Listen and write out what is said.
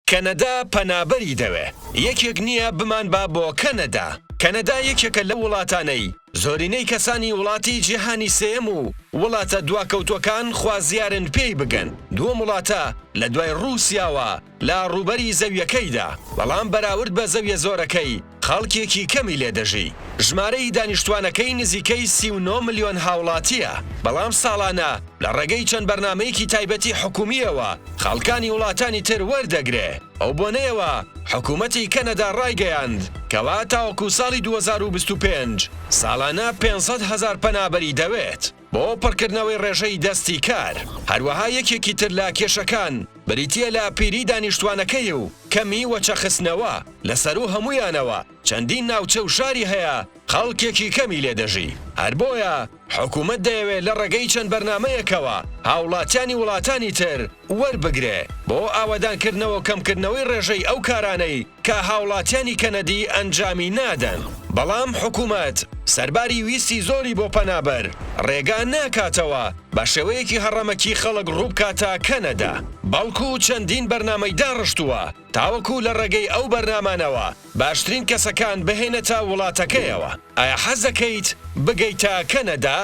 کەنەدا پەنابەری دەوێ یەکێک نییە بمان با بۆ کەنەدا. کەنەدا یەکێکە لە وڵاتانەی زۆرینەی کەسانی وڵاتی جیهانی سێم و وڵاتە دواکەوتوەکان خوازیارن پێی بگەن. دووەم وڵاتە لە دوای ڕووسیاوە لە ڕووبەری زەویەکەیدا، بەڵام بەراورد بە زەویە زۆرەکەی خەڵکێکی کەمی لێدەژی. ژمارەی دانیشتوانەکەی نزیکەی 39 ملیۆن هاوڵاتیە، بەڵام ساڵانە لە ڕێگەی چەند بەرنامەیەکی تایبەتی حکومیەوە خەڵکانی وڵاتانی تر وەردەگرێ. ئەو بۆنەیەوە حکوومەتی کەنەدا ڕایگەیاند کەوا تاوەکو ساڵی 2025 ساڵانە 500,000 پەنابەری دەوێت بۆ پڕکردنەوەی ڕێژەی دەستی کار. هەروەها یەکێکی تر لە کێشەکان بریتیە لە پیری دانیشتوانەکەی و کەمی وەچەخستنەوە لەسەر و هەمویانەوە چەندین ناوچە و شاری هەیە خەڵکێکی کەمی لێدەژی. هەر بۆیە حکوومەت دەیەوێت لە ڕێگەی چەند بەرنامەیەکەوە هاوڵاتیانی وڵاتانی تر وەربگرێ بۆ ئاوەدانکردنەوە و کەمکردنەوەی ڕێژەی ئەو کارانەی کە هاوڵاتیانی کەنەدی ئەنجامی نادەن. بەڵام حکوومەت سەرباری ویستی زۆری بۆ پەنابەر ڕێگا ناکاتەوە بە شێوەیەکی هەڕەمەکی خەڵک ڕووبکاتە کەنەدا، بەڵکو چەندین بەرنامەی داڕشتووە تاوەکو لە ڕێگەی ئەو بەرنامانەوە باشترین کەسەکان بهێنێتە وڵاتەکەیەوە. ئایا حەز دەکەیت بگەیتە کەنەدا؟